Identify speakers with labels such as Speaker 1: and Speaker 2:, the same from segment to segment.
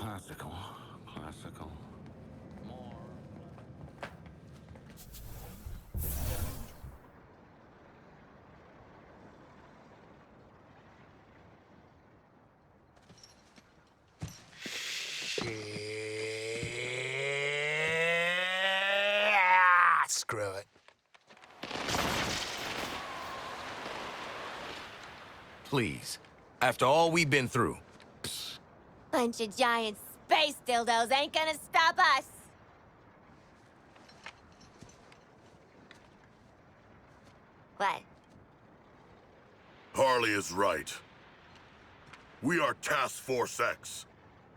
Speaker 1: Classical. Classical. More.
Speaker 2: Yeah, screw it.
Speaker 3: Please. After all we've been through.
Speaker 4: Bunch of giant space dildos ain't gonna stop us! What?
Speaker 5: Harley is right. We are Task Force X.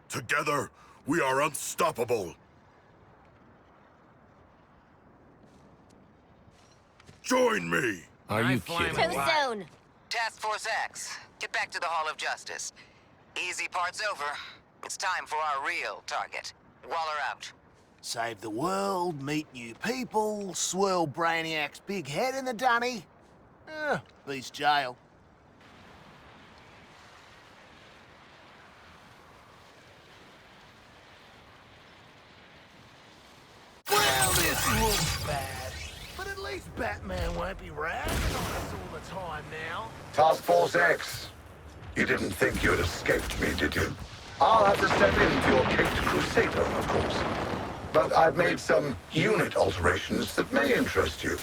Speaker 5: Together, we are unstoppable. Join me!
Speaker 3: Are you kidding?
Speaker 4: Too soon!
Speaker 6: Task Force X, get back to the Hall of Justice. Easy part's over. It's time for our real target. Waller out.
Speaker 2: Save the world, meet new people, swirl Brainiac's big head in the dunny. Beats jail. Well, this looks bad. But at least Batman won't be ragging on us all the time now.
Speaker 7: Task Force X. You didn't think you'd escaped me, did you? I'll have to step in for your caped crusader, of course. But I've made some unit alterations that may interest you.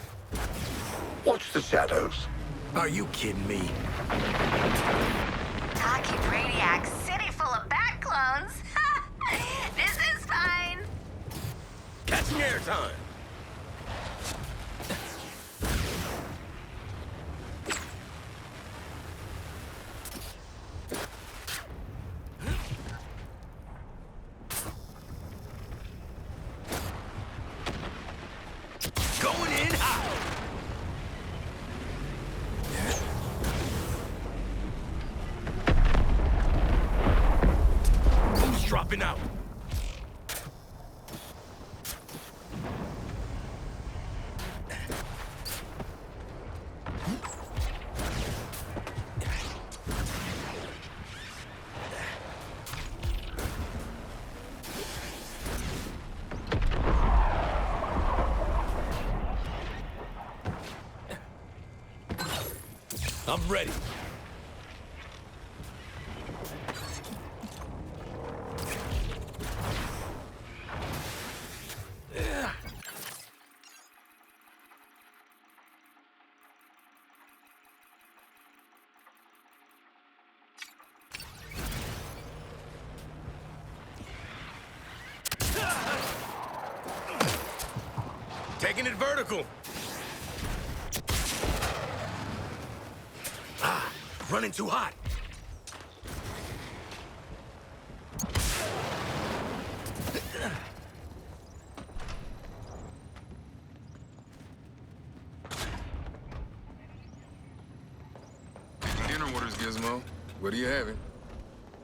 Speaker 7: Watch the shadows.
Speaker 3: Are you kidding me?
Speaker 4: Talkie Brainiac, city full of bat clones! This is fine!
Speaker 3: Catching airtime. Going in hot. Who's dropping out? I'm ready. Taking it vertical. Running too hot.
Speaker 8: Dinner orders, Gizmo. What are you having?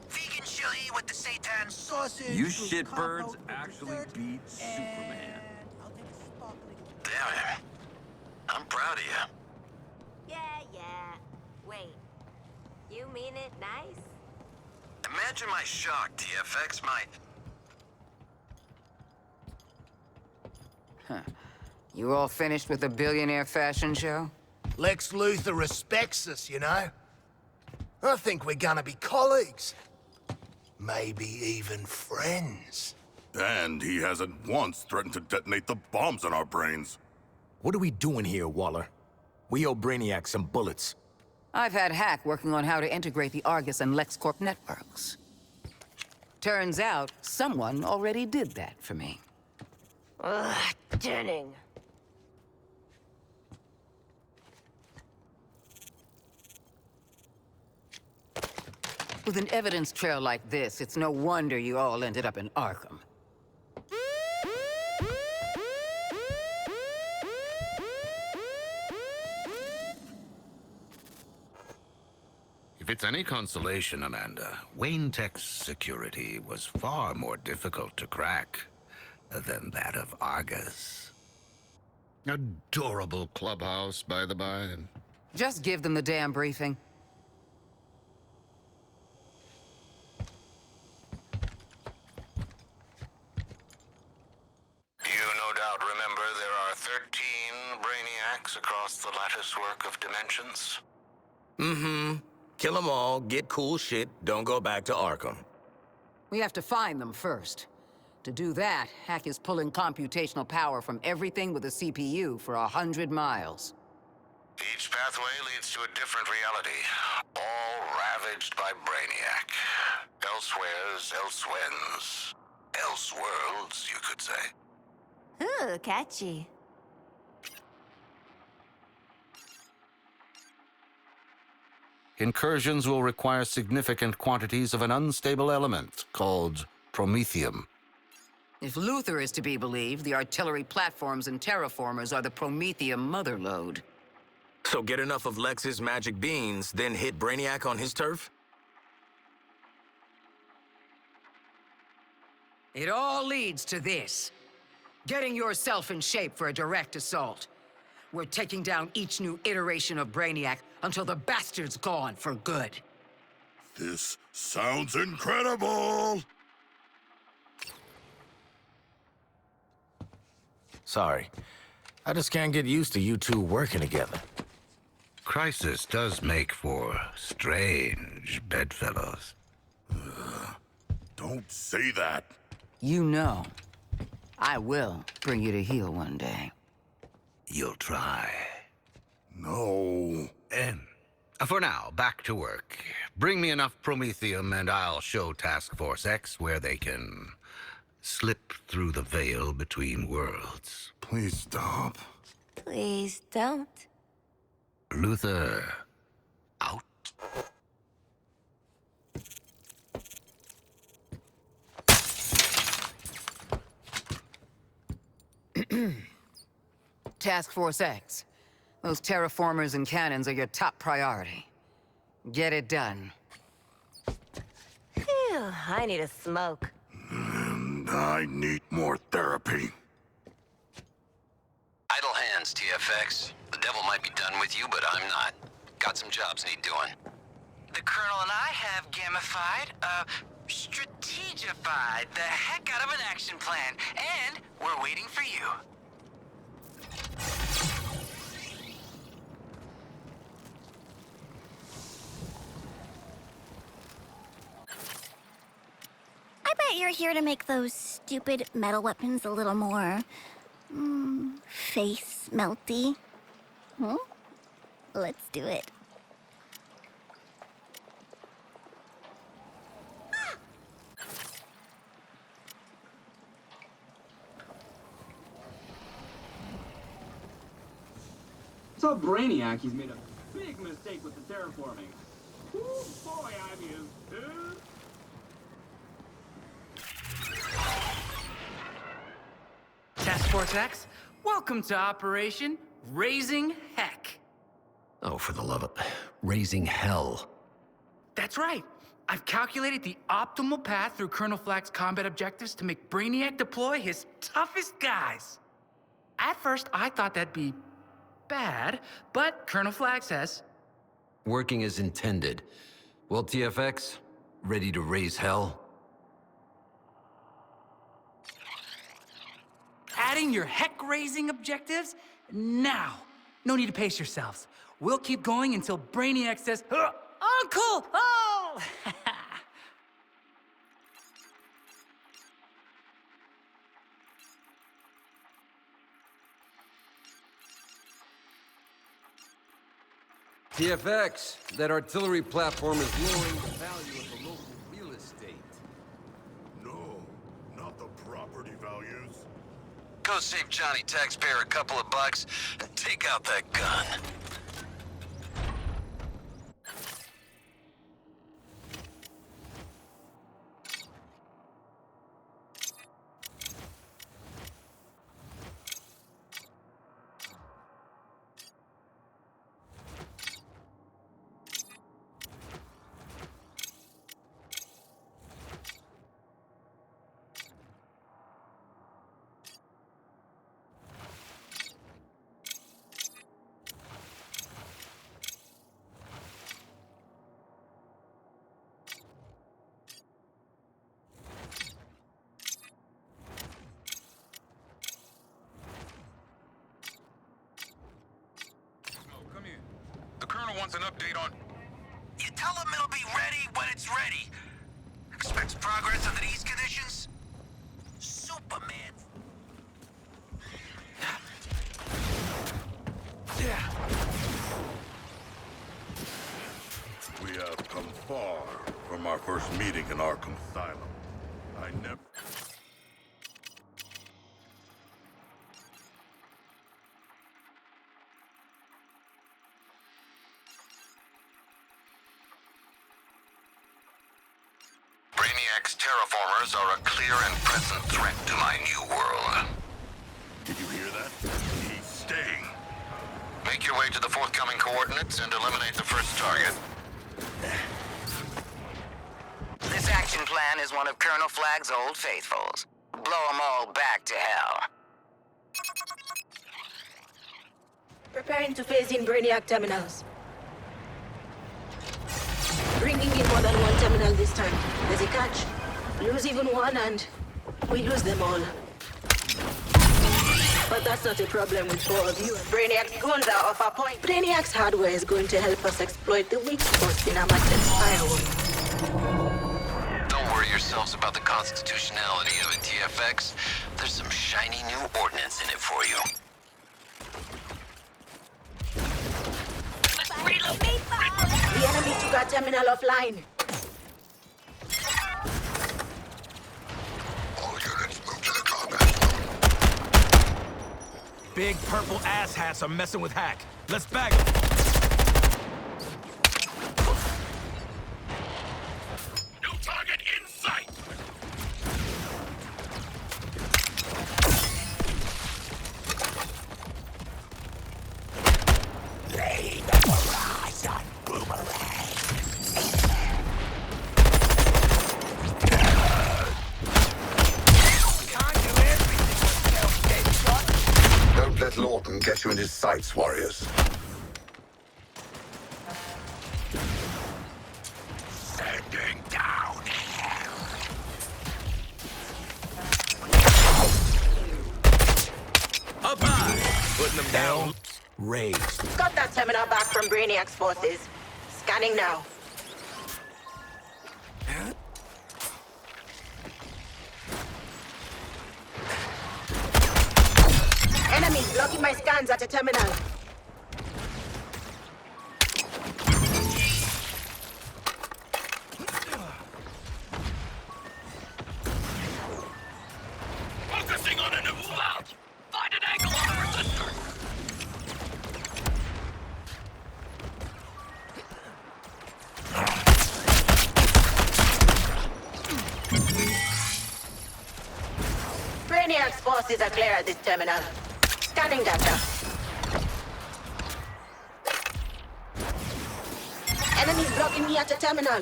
Speaker 6: Vegan chili with the seitan sausage.
Speaker 1: You shitbirds actually beat Superman.
Speaker 5: Damn it. I'm proud of you.
Speaker 4: Yeah. Wait. You mean it nice?
Speaker 5: Imagine my shock, TFX,
Speaker 6: You all finished with the billionaire fashion show?
Speaker 2: Lex Luthor respects us, you know? I think we're gonna be colleagues. Maybe even friends.
Speaker 5: And he hasn't once threatened to detonate the bombs in our brains.
Speaker 3: What are we doing here, Waller? We owe Brainiac some bullets.
Speaker 6: I've had Hack working on how to integrate the Argus and LexCorp networks. Turns out, someone already did that for me.
Speaker 4: Ugh, Denning.
Speaker 6: With an evidence trail like this, it's no wonder you all ended up in Arkham.
Speaker 1: If it's any consolation, Amanda, Wayne Tech's security was far more difficult to crack than that of Argus. Adorable clubhouse, by the by.
Speaker 6: Just give them the damn briefing.
Speaker 1: doubt remember there are 13 Brainiacs across the latticework of dimensions.
Speaker 3: Mm-hmm. Kill them all, get cool shit, don't go back to Arkham.
Speaker 6: We have to find them first. To do that, Hack is pulling computational power from everything with a CPU for 100 miles.
Speaker 1: Each pathway leads to a different reality, all ravaged by Brainiac. Elsewheres, elsewhens, elseworlds, you could say.
Speaker 4: Ooh, catchy.
Speaker 1: Incursions will require significant quantities of an unstable element called promethium.
Speaker 6: If Luther is to be believed, the artillery platforms and terraformers are the promethium motherlode.
Speaker 3: So get enough of Lex's magic beans, then hit Brainiac on his turf?
Speaker 6: It all leads to this. Getting yourself in shape for a direct assault. We're taking down each new iteration of Brainiac until the bastard's gone for good.
Speaker 5: This sounds incredible!
Speaker 3: Sorry. I just can't get used to you two working together.
Speaker 1: Crisis does make for strange bedfellows.
Speaker 5: Don't say that.
Speaker 6: You know, I will bring you to heel one day.
Speaker 1: You'll try.
Speaker 5: No.
Speaker 1: And for now, back to work. Bring me enough promethium and I'll show Task Force X where they can slip through the veil between worlds.
Speaker 5: Please stop.
Speaker 4: Please don't.
Speaker 1: Luther, out.
Speaker 6: Task Force X. Those terraformers and cannons are your top priority. Get it done.
Speaker 4: Phew, I need a smoke.
Speaker 5: And I need more therapy.
Speaker 9: Idle hands, TFX. The devil might be done with you, but I'm not. Got some jobs need doing.
Speaker 10: The Colonel and I have gamified, strategified the heck out of an action plan, and we're waiting for you.
Speaker 11: I bet you're here to make those stupid metal weapons a little more... face melty. Hmm? Let's do it.
Speaker 12: Tell Brainiac he's made a big mistake with the terraforming. Ooh, boy, I'm used to. Task Force X, welcome to Operation Raising Heck.
Speaker 9: Oh, for the love of... raising hell.
Speaker 10: That's right. I've calculated the optimal path through Colonel Flack's combat objectives to make Brainiac deploy his toughest guys. At first, I thought that'd be bad, but Colonel Flag says...
Speaker 9: Working as intended. Well, TFX, ready to raise hell?
Speaker 10: Adding your heck-raising objectives? Now. No need to pace yourselves. We'll keep going until Brainiac says, Uncle! Oh!
Speaker 9: TFX, that artillery platform is lowering the value of the local real estate.
Speaker 5: No, not the property values.
Speaker 9: Go save Johnny taxpayer a couple of bucks and take out that gun.
Speaker 8: wants an update on...
Speaker 9: You tell him it'll be ready when it's ready. Expects progress under these conditions? Superman.
Speaker 5: We have come far from our first meeting in Arkham Asylum. I never...
Speaker 9: BRAINIAC's terraformers are a clear and present threat to my new world.
Speaker 5: Did you hear that? He's staying.
Speaker 9: Make your way to the forthcoming coordinates and eliminate the first target. This action plan is one of Colonel Flagg's old faithfuls. Blow them all back to hell.
Speaker 13: Preparing to phase in BRAINIAC terminals. Bringing in more than one terminal this time. There's a catch. Lose even one and we lose them all. But that's not a problem with four of you. BRAINIAC's guns are off our point. BRAINIAC's hardware is going to help us exploit the weak spots in our massive firewall.
Speaker 9: Don't worry yourselves about the constitutionality of a TFX. There's some shiny new ordnance in it for you.
Speaker 13: The enemy took our terminal offline.
Speaker 7: All units move to the combat.
Speaker 3: Big purple asshats are messing with Hack. Let's bag them.
Speaker 5: No target in sight!
Speaker 3: Lay the horizon, boomerang.
Speaker 7: Don't let Lawton get you in his sights, warriors.
Speaker 3: Sending down hell. Up high. Putting them down. Raised.
Speaker 13: Got that terminal back from BRAINIAC's forces. Scanning now. Enemies blocking my scans at a terminal.
Speaker 5: Focusing on a new route! Find an angle on the resistor!
Speaker 13: BRAINIAC's forces are clear at this terminal. Scanning data. Enemies blocking me at a terminal.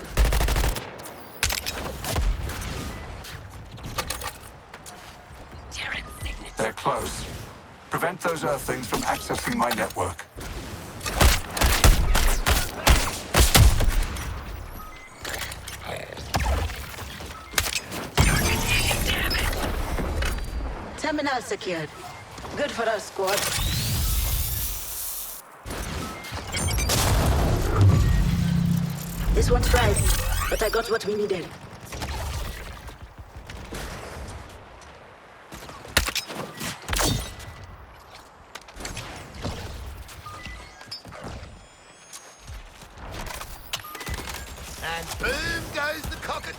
Speaker 7: They're close. Prevent those Earthlings from accessing my network.
Speaker 13: Terminal secured. Good for us, squad. This one's fried, but I got what we needed.
Speaker 2: And boom goes the cockatoo.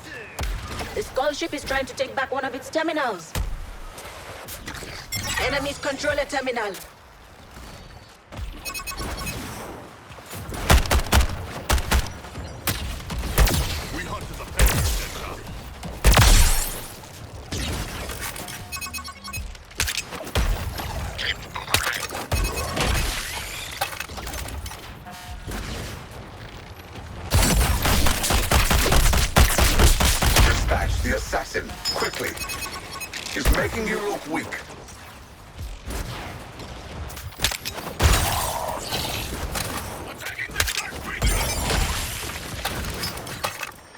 Speaker 13: The Skull ship is trying to take back one of its terminals. Enemies control a terminal.
Speaker 5: We hunt to the past,
Speaker 7: Dispatch the assassin, quickly. He's making you look weak.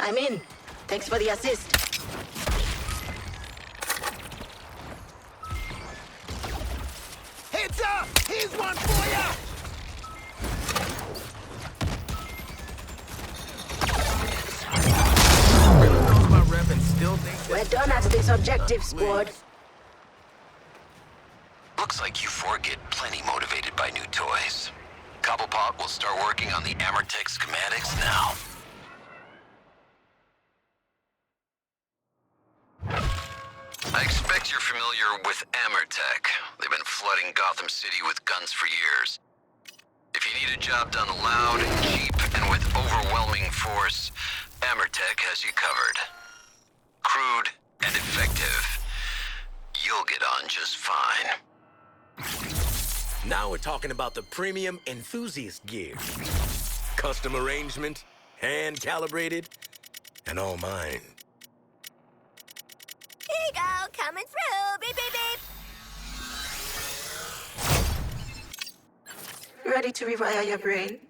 Speaker 13: I'm in. Thanks for the assist.
Speaker 2: Heads up! Here's one for ya!
Speaker 13: We're done at this objective, squad.
Speaker 9: Looks like you four get plenty motivated by new toys. Cobblepot will start working on the Amertech schematics now. I expect you're familiar with Amertech. They've been flooding Gotham City with guns for years. If you need a job done loud, cheap, and with overwhelming force, Amertech has you covered. Crude and effective. You'll get on just fine.
Speaker 3: Now we're talking about the premium enthusiast gear. Custom arrangement, hand-calibrated, and all mine.
Speaker 11: Here you go, coming through. Beep, beep, beep.
Speaker 13: Ready to rewire your brain?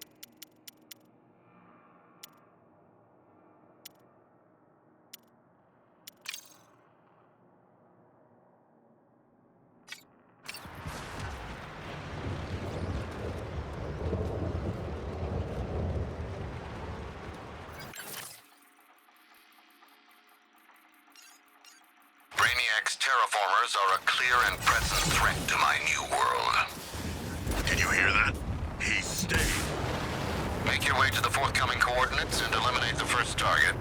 Speaker 9: BRAINIAC's terraformers are a clear and present threat to my new world.
Speaker 5: Did you hear that? He stayed.
Speaker 1: Make your way to the forthcoming coordinates and eliminate the first target.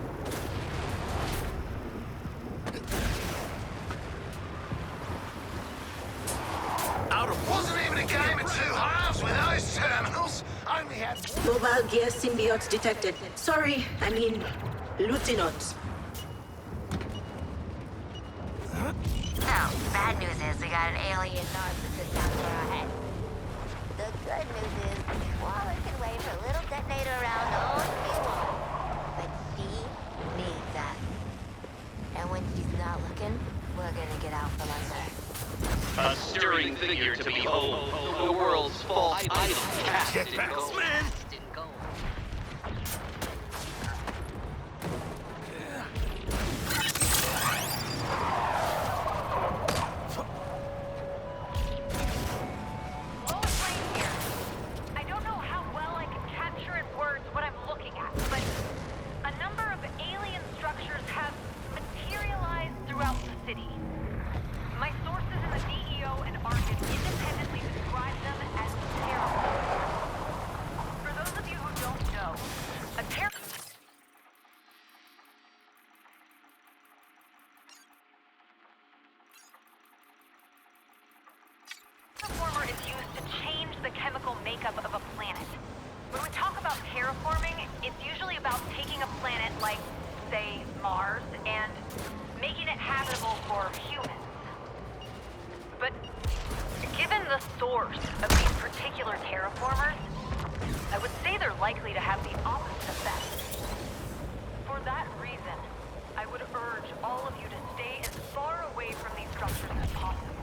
Speaker 2: Wasn't even a game of two halves with those terminals. Only had
Speaker 13: Mobile gear symbiotes detected. Sorry, I mean, Lieutenant.
Speaker 4: Now, bad news is we got an alien narcissist out there ahead. The good news is Waller can wave her little detonator around all she wants. But she needs us. And when she's not looking, we're gonna get out from under.
Speaker 14: A stirring figure to behold. The world's false idol cast in gold.
Speaker 15: I don't know how well I can capture in words what I'm looking at, but a number of alien structures have materialized throughout the city. My sources in the DEO and Argus independently describe them as terraformers. For those of you who don't know, a terraformer is used to change the chemical makeup of a planet. When we talk about terraforming, it's usually about taking a planet like, say, Mars, and making it habitable for humans. But given the source of these particular terraformers, I would say they're likely to have the opposite effect. For that reason, I would urge all of you to stay as far away from these structures as possible.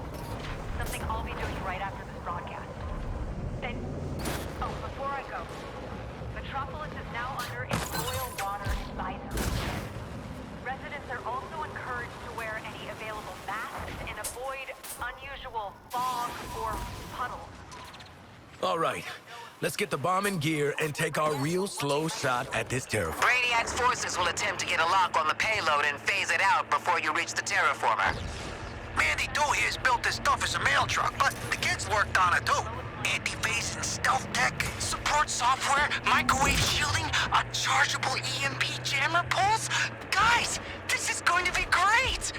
Speaker 15: Something I'll be doing right after this broadcast. And, oh, before I go, Metropolis is now under a boil water advisory. Residents are also encouraged to wear any available masks and avoid unusual fog or puddles.
Speaker 3: All right, let's get the bomb in gear and take our real slow shot at this terraformer.
Speaker 6: BRAINIAC's forces will attempt to get a lock on the payload and phase it out before you reach the terraformer.
Speaker 9: Mandy Doo here's built this stuff as a mail truck, but the kids worked on it too. Anti-phase and stealth tech, support software, microwave shielding, a chargeable EMP jammer pulse. Guys, this is going to be great!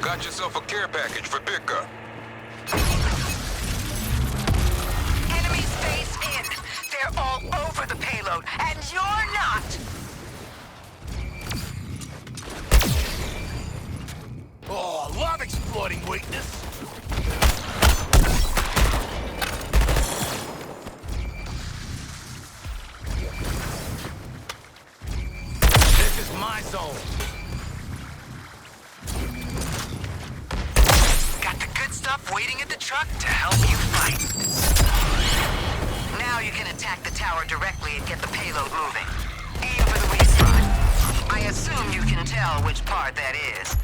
Speaker 5: Got yourself a care package for pickup.
Speaker 6: Enemies phased in. They're all over the payload, and you're not!
Speaker 2: Oh, I love exploiting weakness.
Speaker 3: This is my zone.
Speaker 6: Got the good stuff waiting at the truck to help you fight. Now you can attack the tower directly and get the payload moving. Aim for the weak spot. I assume you can tell which part that is.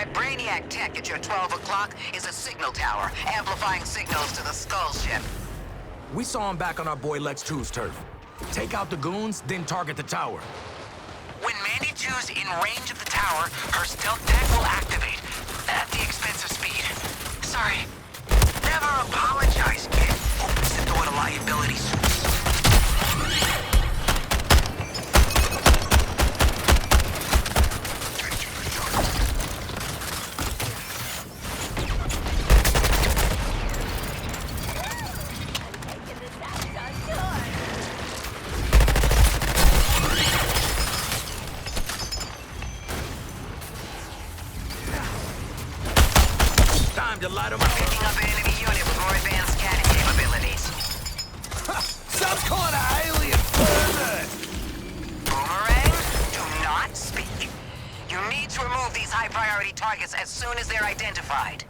Speaker 16: That Brainiac tech at your 12 o'clock is a signal tower, amplifying signals to the Skull ship.
Speaker 3: We saw him back on our boy Lex 2's turf. Take out the goons, then target the tower.
Speaker 10: When Mandy 2's in range of the tower, her stealth tech will activate. At the expense of speed. Sorry. Never apologize, kid. Opens the door to liability suits.
Speaker 3: Time to light 'em up.
Speaker 16: Picking up an enemy unit with more advanced scanning capabilities.
Speaker 2: Some kind of alien pervert!
Speaker 16: Boomerang, do not speak. You need to remove these high-priority targets as soon as they're identified.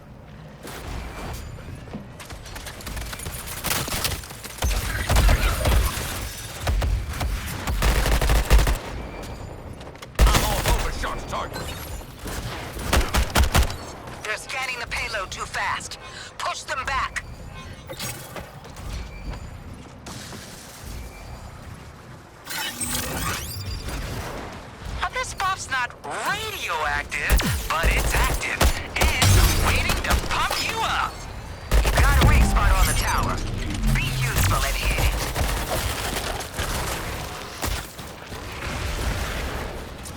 Speaker 3: I'm all over Shark's target.
Speaker 16: They're scanning the payload too fast. Push them back.
Speaker 10: This stuff's not radioactive, but it's active. And waiting to pump you up.
Speaker 16: Got a weak spot on the tower. Be useful and hit it.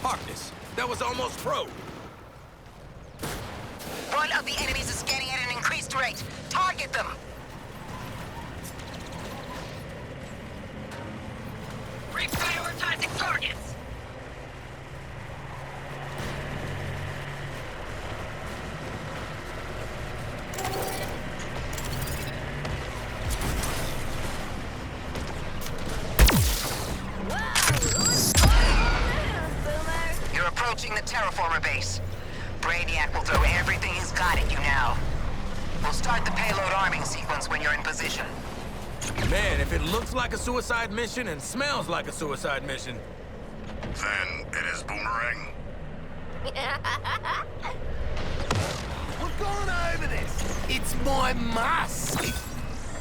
Speaker 3: Harkness, that was almost pro.
Speaker 16: One of the enemies is scanning at an increased rate. Target them.
Speaker 10: Reprioritizing targets.
Speaker 16: You're approaching the terraformer base. Brainiac will throw everything he's got at you now. We'll start the payload arming sequence when you're in position.
Speaker 3: Man, if it looks like a suicide mission and smells like a suicide mission.
Speaker 5: Then it is Boomerang.
Speaker 2: We've gone over this. It's my must.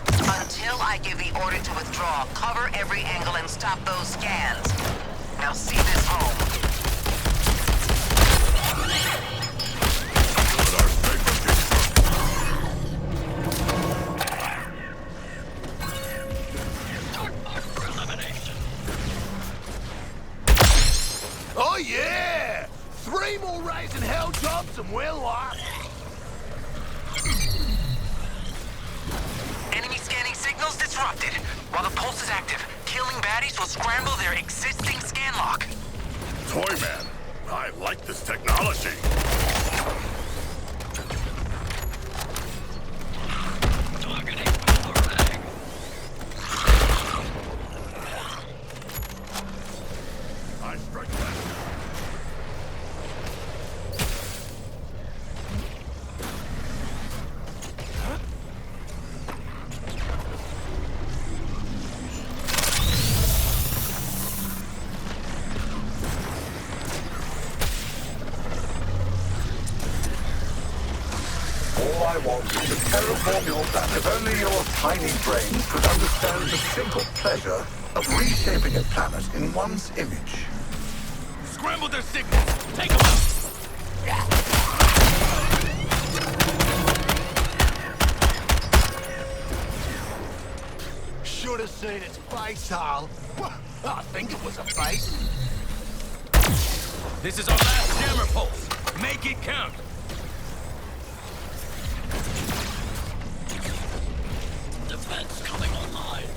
Speaker 16: Until I give the order to withdraw, cover every angle and stop those scans. Now see this home.
Speaker 2: Oh yeah! 3 more raising hell jobs and we're locked.
Speaker 10: Enemy scanning signals disrupted. While the pulse is active, killing baddies will scramble their existing scan lock.
Speaker 5: Toyman, I like this technology. I strike back.
Speaker 7: All I want is to terraform your planet. If only your tiny brains could understand the simple pleasure of reshaping a planet in one's image.
Speaker 3: Scramble their signals. Take them out.
Speaker 2: Should have seen its face, Hal. I think it was a face.
Speaker 3: This is our last jammer pulse. Make it count.
Speaker 10: Defense coming online.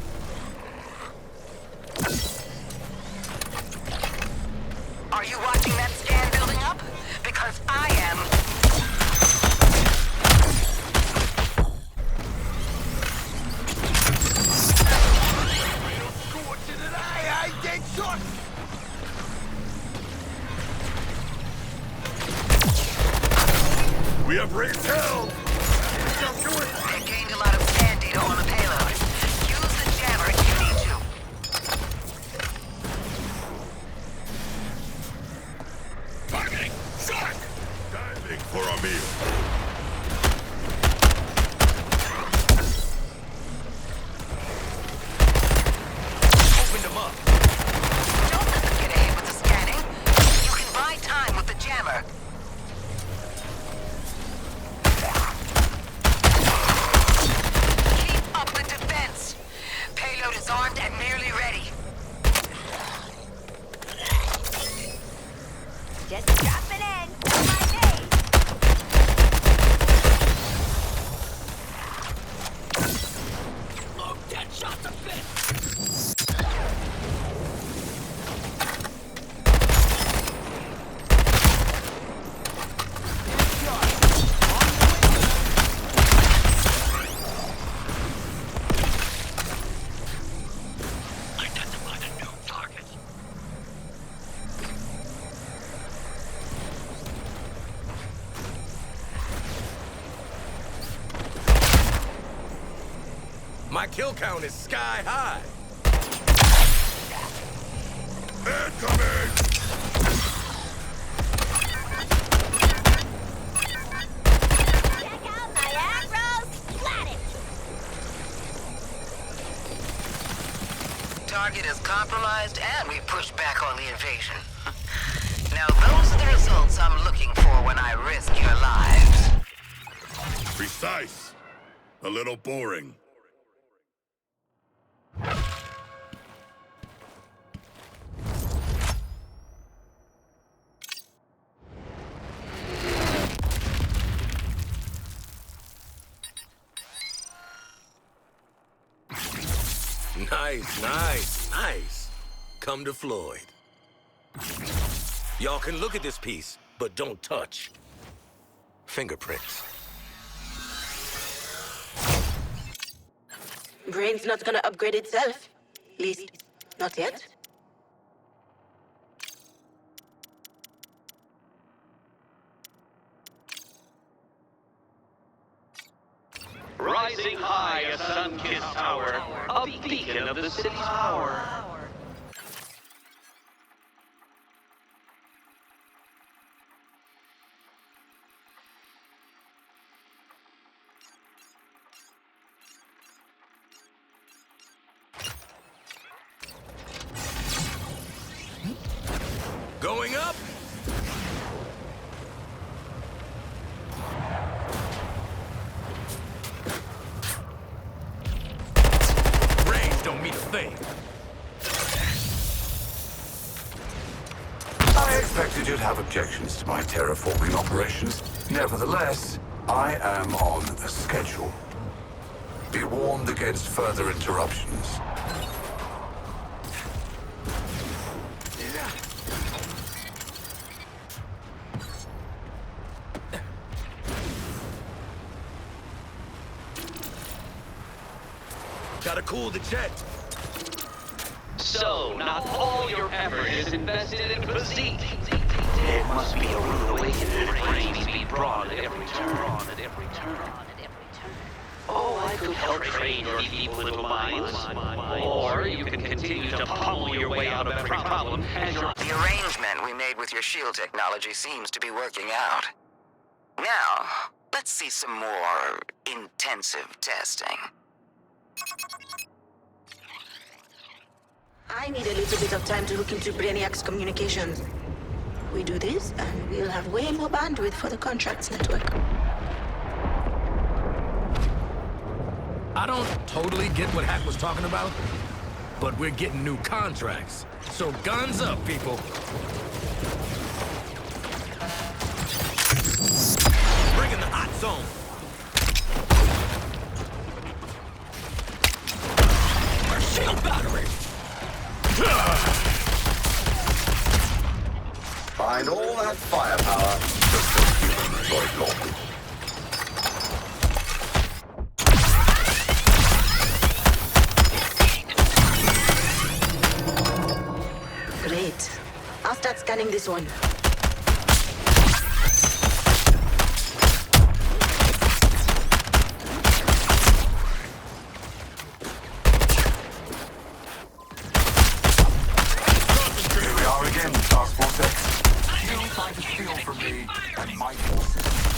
Speaker 16: Are you watching that scan building up? Because I am.
Speaker 2: Scorching it, eh? Dead shot!
Speaker 5: We have raised hell!
Speaker 16: They gained a lot of scan data on the payload. Use the jammer if you need to.
Speaker 5: Targeting! Shark! Diving for our meal.
Speaker 3: Opened them up.
Speaker 16: Don't let them get ahead with the scanning. You can buy time with the jammer. Keep up the defense. Payload is armed and nearly ready.
Speaker 4: Just drop it in. That's my name.
Speaker 3: Oh, dead shots a bit.
Speaker 9: Identified a new target.
Speaker 3: My kill count is sky high.
Speaker 5: Incoming!
Speaker 4: Check out my arrows. Splat it.
Speaker 16: Target is compromised and we push back on the invasion. Now those are the results I'm looking for when I risk your lives.
Speaker 5: Precise. A little boring.
Speaker 3: Nice. Come to Floyd. Y'all can look at this piece, but don't touch. Fingerprints.
Speaker 13: Brain's not gonna upgrade itself. At least, not yet.
Speaker 14: Rising high, a sun-kissed tower, a beacon of the city's power.
Speaker 3: Going up? Range don't mean a thing.
Speaker 7: I expected you'd have objections to my terraforming operations. Nevertheless, I am on a schedule. Be warned against further interruptions.
Speaker 3: Gotta cool the jet.
Speaker 14: So, not all your effort is invested in physique. It must be a rude awakening. Brains be broad at every turn. Oh, I could help train your feeble little minds. Or you can continue to pummel your way out of every problem as your...
Speaker 16: The arrangement we made with your shield technology seems to be working out. Now, let's see some more intensive testing.
Speaker 13: I need a little bit of time to look into Brainiac's communications. We do this, and we'll have way more bandwidth for the contracts network.
Speaker 3: I don't totally get what Hack was talking about, but we're getting new contracts. So guns up, people. Bring in the hot zone. Our shield battery.
Speaker 7: Find all that firepower just so you can enjoy Lord.
Speaker 13: Great. I'll start scanning this one.
Speaker 7: Here we are again, Task Force X. You find a feel for me and my forces.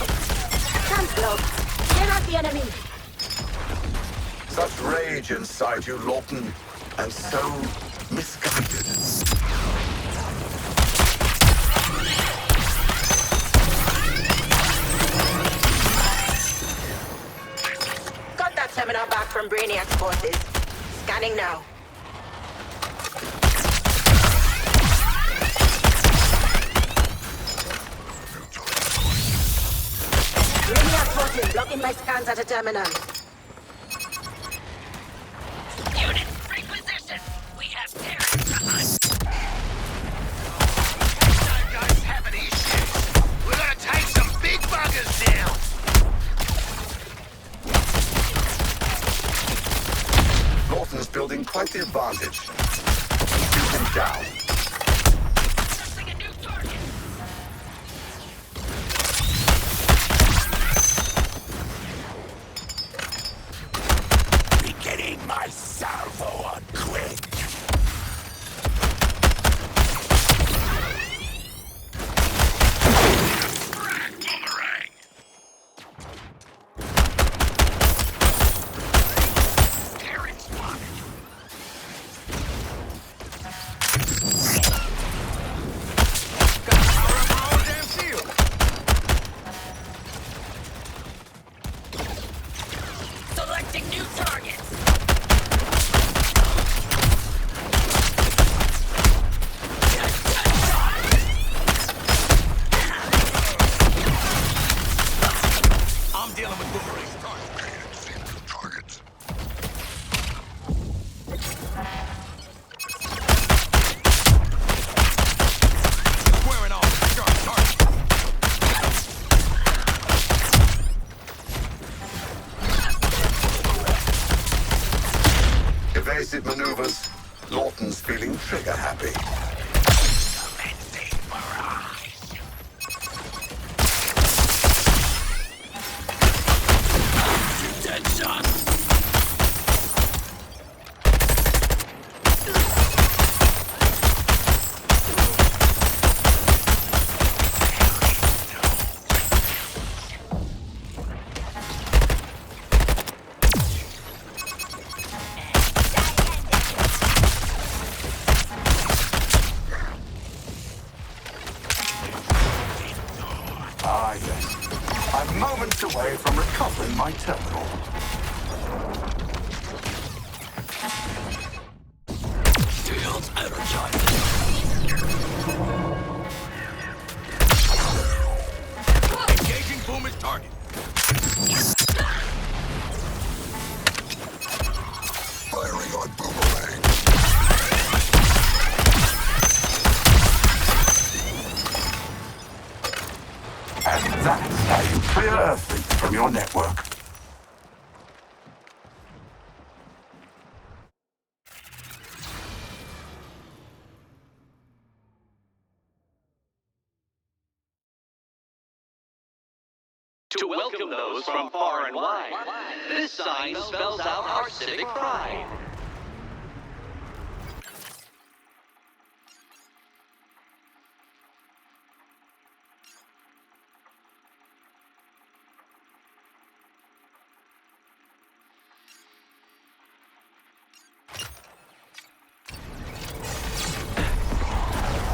Speaker 13: glove. They're not the enemy.
Speaker 7: Such rage inside you, Lawton, and so misguided.
Speaker 13: Got that seminar back from BRAINIAC's forces. Scanning now. BRAINIAC forces blocking my scans at a terminal.
Speaker 14: Unit, reposition. We have terrorists to hunt.
Speaker 2: You guys having issues? We're gonna take some big buggers down.
Speaker 7: Lawton's building quite the advantage. Shoot him down.
Speaker 14: Pressing a new target.
Speaker 2: Beginning my salvo on quick.
Speaker 14: Selecting new targets.
Speaker 3: I'm dealing with boomerangs.
Speaker 5: Targets.
Speaker 3: Squaring off. Sharp target.
Speaker 7: Evasive maneuvers. Lawton's feeling trigger happy.
Speaker 3: Dead shot.
Speaker 7: Ah, yes. I'm moments away from recovering my terminal.
Speaker 3: Shields energized. Engaging boomer's target.
Speaker 5: Firing on boomerang.
Speaker 7: And that's how you clear Earthlings from your network.
Speaker 14: To welcome those from far and wide, this sign spells out our civic pride.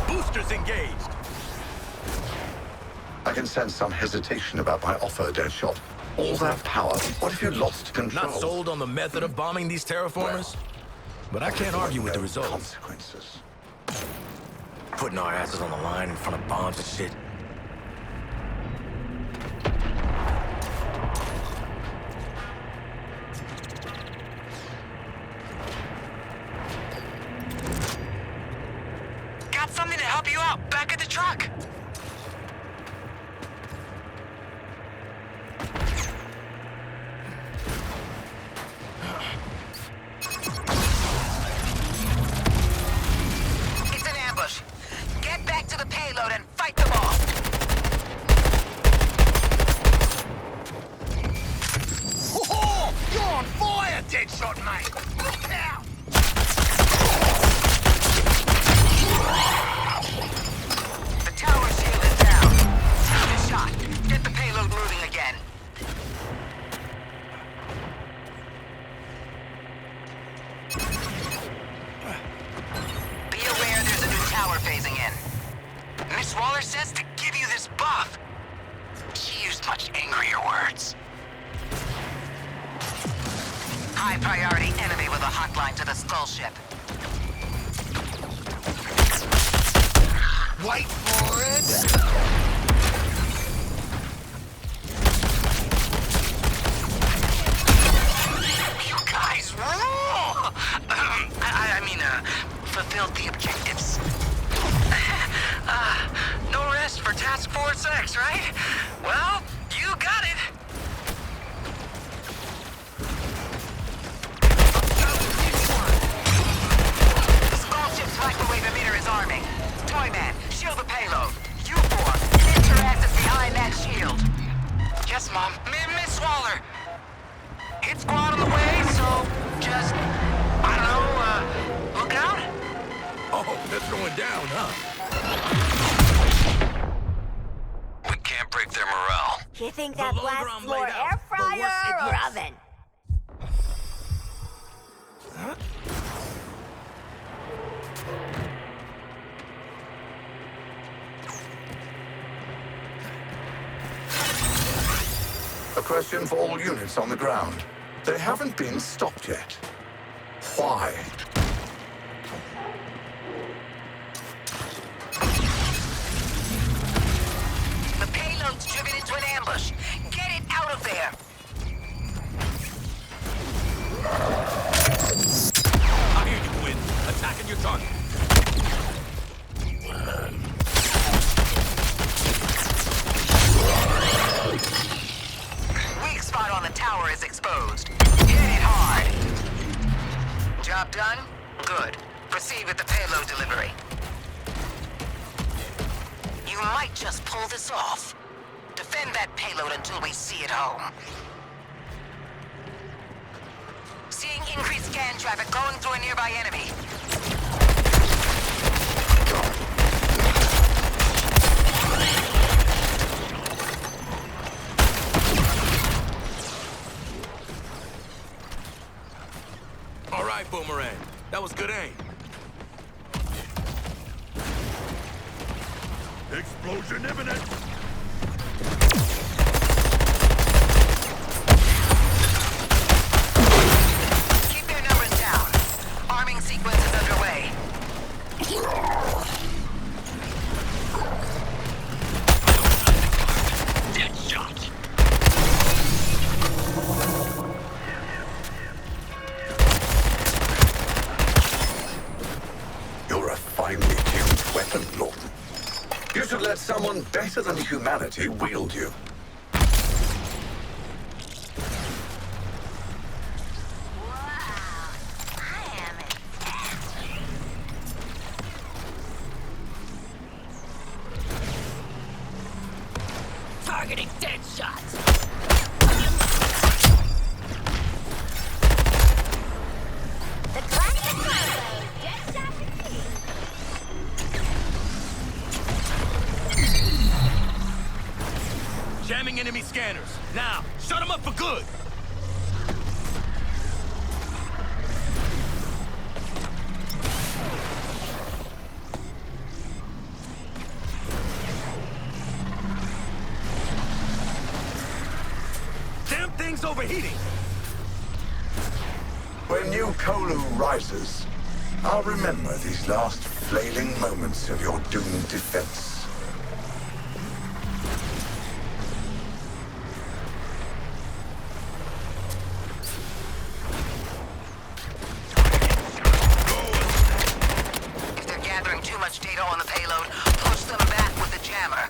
Speaker 3: Boosters engaged.
Speaker 7: I can sense some hesitation about my offer, Deadshot. All that power, what if you lost control?
Speaker 3: Not sold on the method of bombing these terraformers, but I can't argue with the results.
Speaker 7: Consequences.
Speaker 3: Putting our asses on the line in front of bombs and shit.
Speaker 16: Got something to help you out back at the truck. It's an ambush. Get back to the payload and fight them off.
Speaker 2: Oh, you're on fire, Deadshot, mate. Look out!
Speaker 16: The tower shield is down. Good shot. Get the payload moving again. high-priority enemy with a hotline to the Skull Ship.
Speaker 2: Wait for it!
Speaker 16: You guys rule! Fulfilled the objectives. No rest for Task Force X, right? Well, you got it! The Skull Ship's microwave emitter is arming. Toyman, shield the payload. You four, get your asses behind that shield. Yes, Mom. Miss Waller. Hit squad on the way, so just, I don't know, look out?
Speaker 3: Oh, they're throwing down, huh?
Speaker 9: We can't break their morale.
Speaker 4: You think that blasts more air fryer or oven?
Speaker 7: A question for all units on the ground. They haven't been stopped yet. Why?
Speaker 16: The payload's driven into an ambush. Get it out of there!
Speaker 3: I hear you, Win. Attacking your target.
Speaker 16: Weak spot on the tower is exposed. Hit it hard. Job done? Good. Proceed with the payload delivery. You might just pull this off. Defend that payload until we see it home. Seeing increased scan traffic going through a nearby enemy.
Speaker 3: All right, Boomerang. That was good aim.
Speaker 5: Explosion imminent!
Speaker 16: Keep your numbers down. Arming sequence is underway.
Speaker 3: Dead shot.
Speaker 7: You're a finely tuned weapon, Lawton. You should let someone better than humanity wield you.
Speaker 6: Targeting dead shots.
Speaker 4: The classic combo, dead shot repeat.
Speaker 3: Jamming enemy scanners. Now, shut them up for good. Damn thing's overheating.
Speaker 7: When New Kolu rises, I'll remember these last flailing moments of your doomed defense.
Speaker 16: If they're gathering too much data on the payload, push them back with the jammer.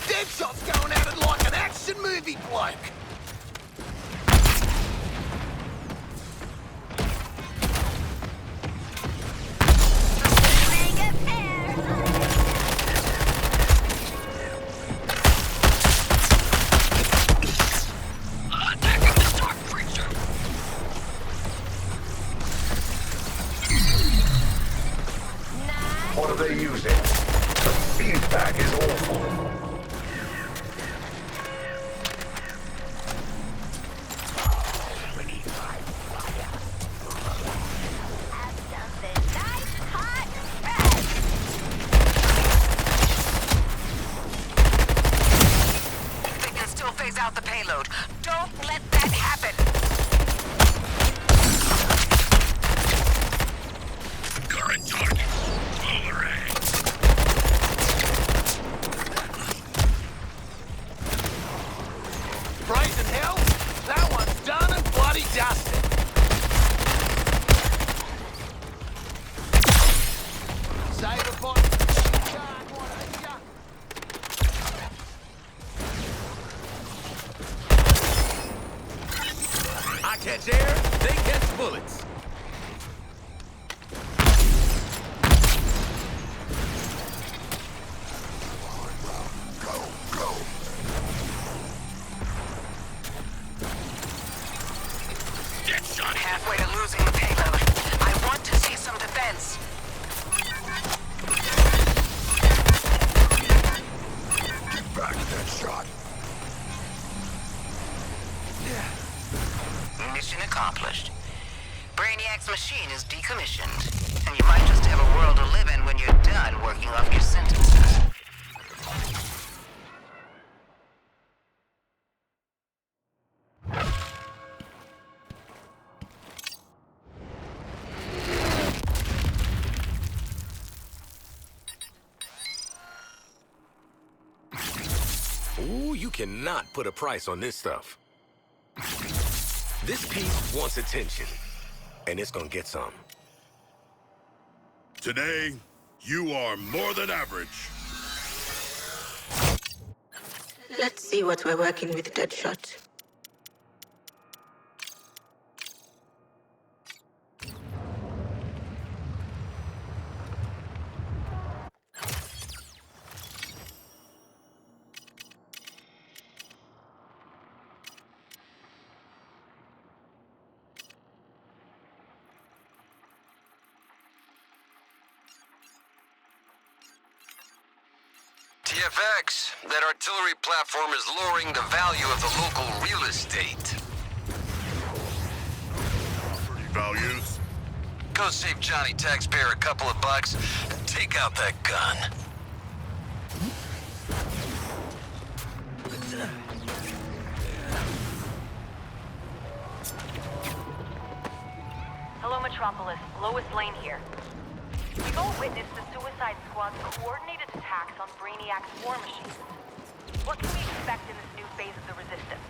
Speaker 2: Deadshot's going at it like an action movie bloke!
Speaker 4: Mega pair.
Speaker 3: Attacking the dark creature.
Speaker 7: What are they using? The feedback is awful.
Speaker 4: Have something nice, hot, and fresh.
Speaker 3: catch air, they catch bullets.
Speaker 16: Halfway to losing the payload. I want to see some defense.
Speaker 5: Get back that shot.
Speaker 16: Mission accomplished. Brainiac's machine is decommissioned, and you might just have a world to live in when you're done working off your sentences.
Speaker 3: Ooh, you cannot put a price on this stuff. This piece wants attention, and it's gonna get some.
Speaker 5: Today, you are more than average.
Speaker 13: Let's see what we're working with, Deadshot.
Speaker 9: TFX, that artillery platform is lowering the value of the local real estate.
Speaker 5: Property values.
Speaker 9: Go save Johnny taxpayer a couple of bucks and take out that gun.
Speaker 15: Hello, Metropolis. Lois Lane here. We've all witnessed the Suicide Squad's coordinated attacks on BRAINIAC's war machines. What can we expect in this new phase of the Resistance?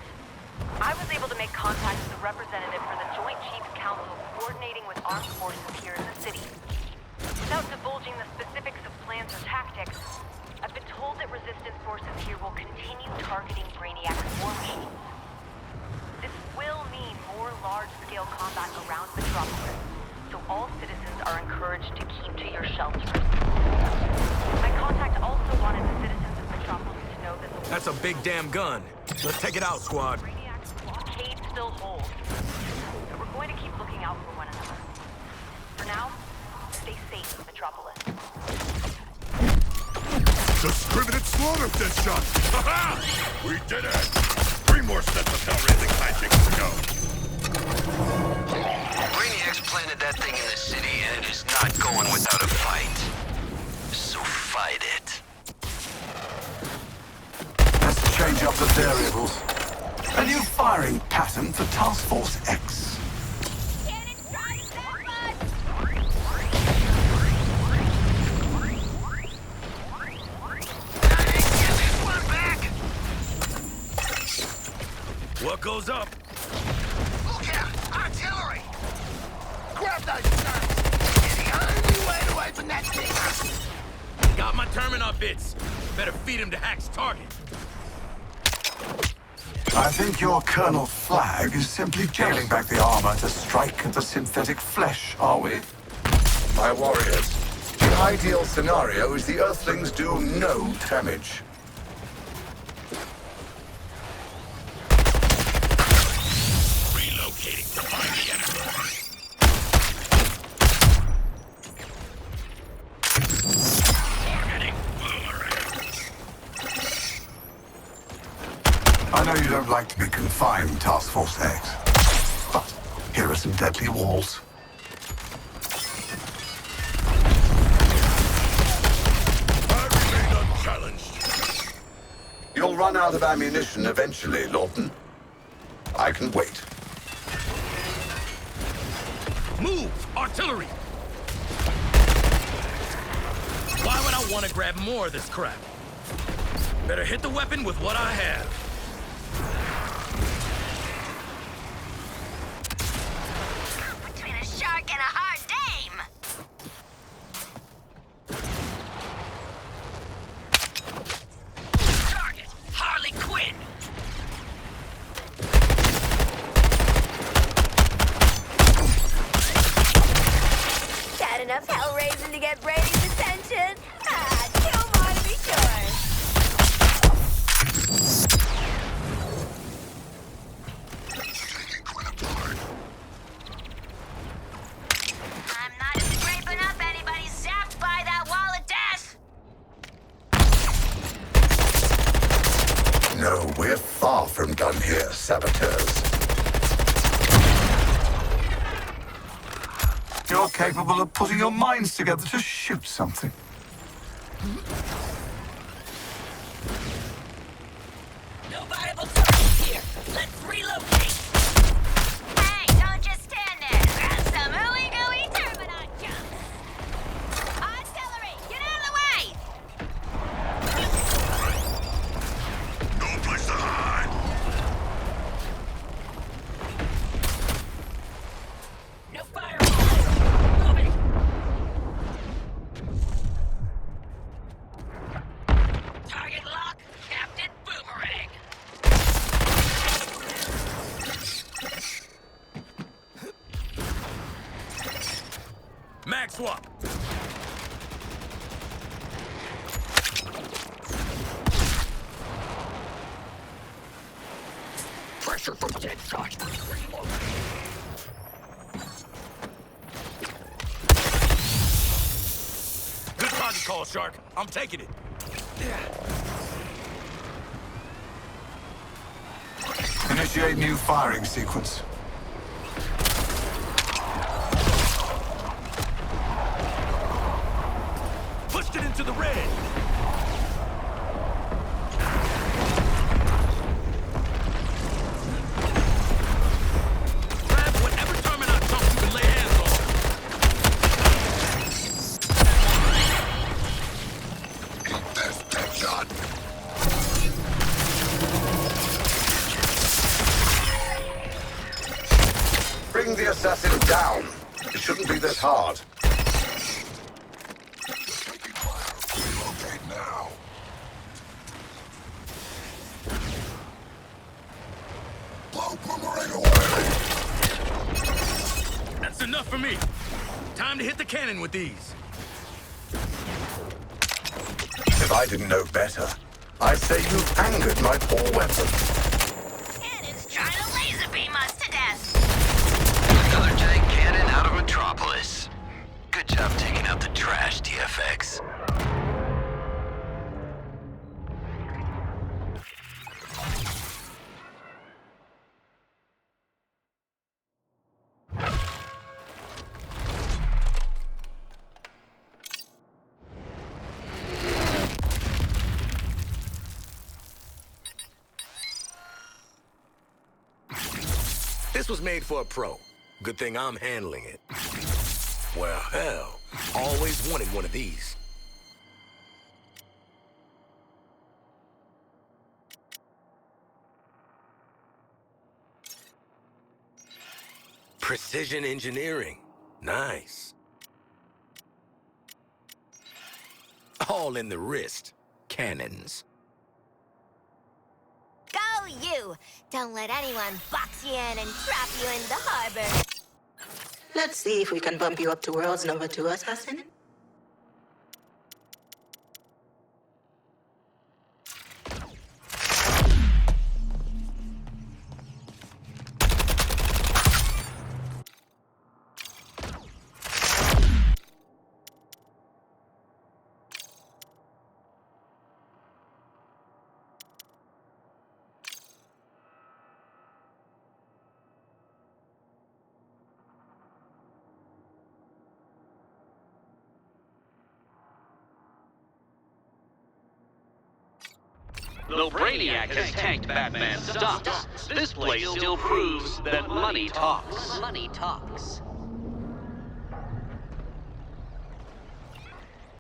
Speaker 15: I was able to make contact with a representative for the Joint Chiefs Council coordinating with armed forces here in the city. Without divulging the specifics of plans or tactics, I've been told that Resistance forces here will continue targeting BRAINIAC's war machines. This will mean more large-scale combat around Metropolis, so all citizens are encouraged to keep to your shelters. My contact also wanted the citizens of Metropolis to know that the...
Speaker 3: That's a big damn gun. Let's take it out, squad.
Speaker 15: BRAINIAC's blockade still holds. But we're going to keep looking out for one another. For now, stay safe, Metropolis.
Speaker 5: Discriminate slaughter, Deadshot! Ha-ha! We did it! 3 more sets of hell-raising hijinks to go.
Speaker 9: Brainiac's planted that thing in the city, and it is not going without a fight. So fight it.
Speaker 7: Let's change up the variables. A new firing pattern for Task Force X.
Speaker 3: What goes up?
Speaker 2: Look out! Artillery! Grab those guns! It's the only way to open that thing!
Speaker 3: Got my terminal bits. Better feed him to Hack's target.
Speaker 7: I think your Colonel Flag is simply scaling back the armor to strike at the synthetic flesh, are we? My warriors, the ideal scenario is the Earthlings do no damage.
Speaker 3: Relocating to find the enemy. Targeting
Speaker 7: I know you don't like to be confined, Task Force X, but here are some deadly walls.
Speaker 5: I remain unchallenged.
Speaker 7: You'll run out of ammunition eventually, Lawton. I can wait.
Speaker 3: Move! Artillery! Why would I want to grab more of this crap? Better hit the weapon with what I have.
Speaker 4: Between a shark and a hard dame!
Speaker 3: Target! Harley Quinn!
Speaker 7: No, we're far from done here, saboteurs. You're capable of putting your minds together to shoot something.
Speaker 17: No viable targets here. Let's relocate.
Speaker 4: Hey, don't just stand there. Grab some ooey-gooey terminal jumps. Artillery, get out of the way!
Speaker 5: No place to hide.
Speaker 17: No fireballs. Moving. Target lock, Captain Boomerang.
Speaker 3: Mag swap.
Speaker 17: Pressure from dead side.
Speaker 3: Good target call, Shark. I'm taking it.
Speaker 7: Initiate new firing sequence.
Speaker 3: Pushed it into the red. Grab whatever terminal chunk you can lay hands on.
Speaker 5: Eat this, Deadshot.
Speaker 7: Bring the assassin down. It shouldn't be this hard.
Speaker 5: Taking fire. Relocate now. Blow Boomerang away.
Speaker 3: That's enough for me. Time to hit the cannon with these.
Speaker 7: If I didn't know better, I'd say you've angered my poor weapon.
Speaker 4: Cannon's trying to laser beam us to death.
Speaker 9: Another tank cannon out of Metropolis. Good job taking out the trash, TFX.
Speaker 3: This was made for a pro. Good thing I'm handling it. Well, hell, always wanted one of these. Precision engineering. Nice. All in the wrist. Cannons.
Speaker 4: Go you! Don't let anyone box you in and trap you in the harbor.
Speaker 13: Let's see if we can bump you up to World's number 2 assassin.
Speaker 14: Though Brainiac has tanked Batman's stocks, this place still proves that money talks.
Speaker 17: Money talks.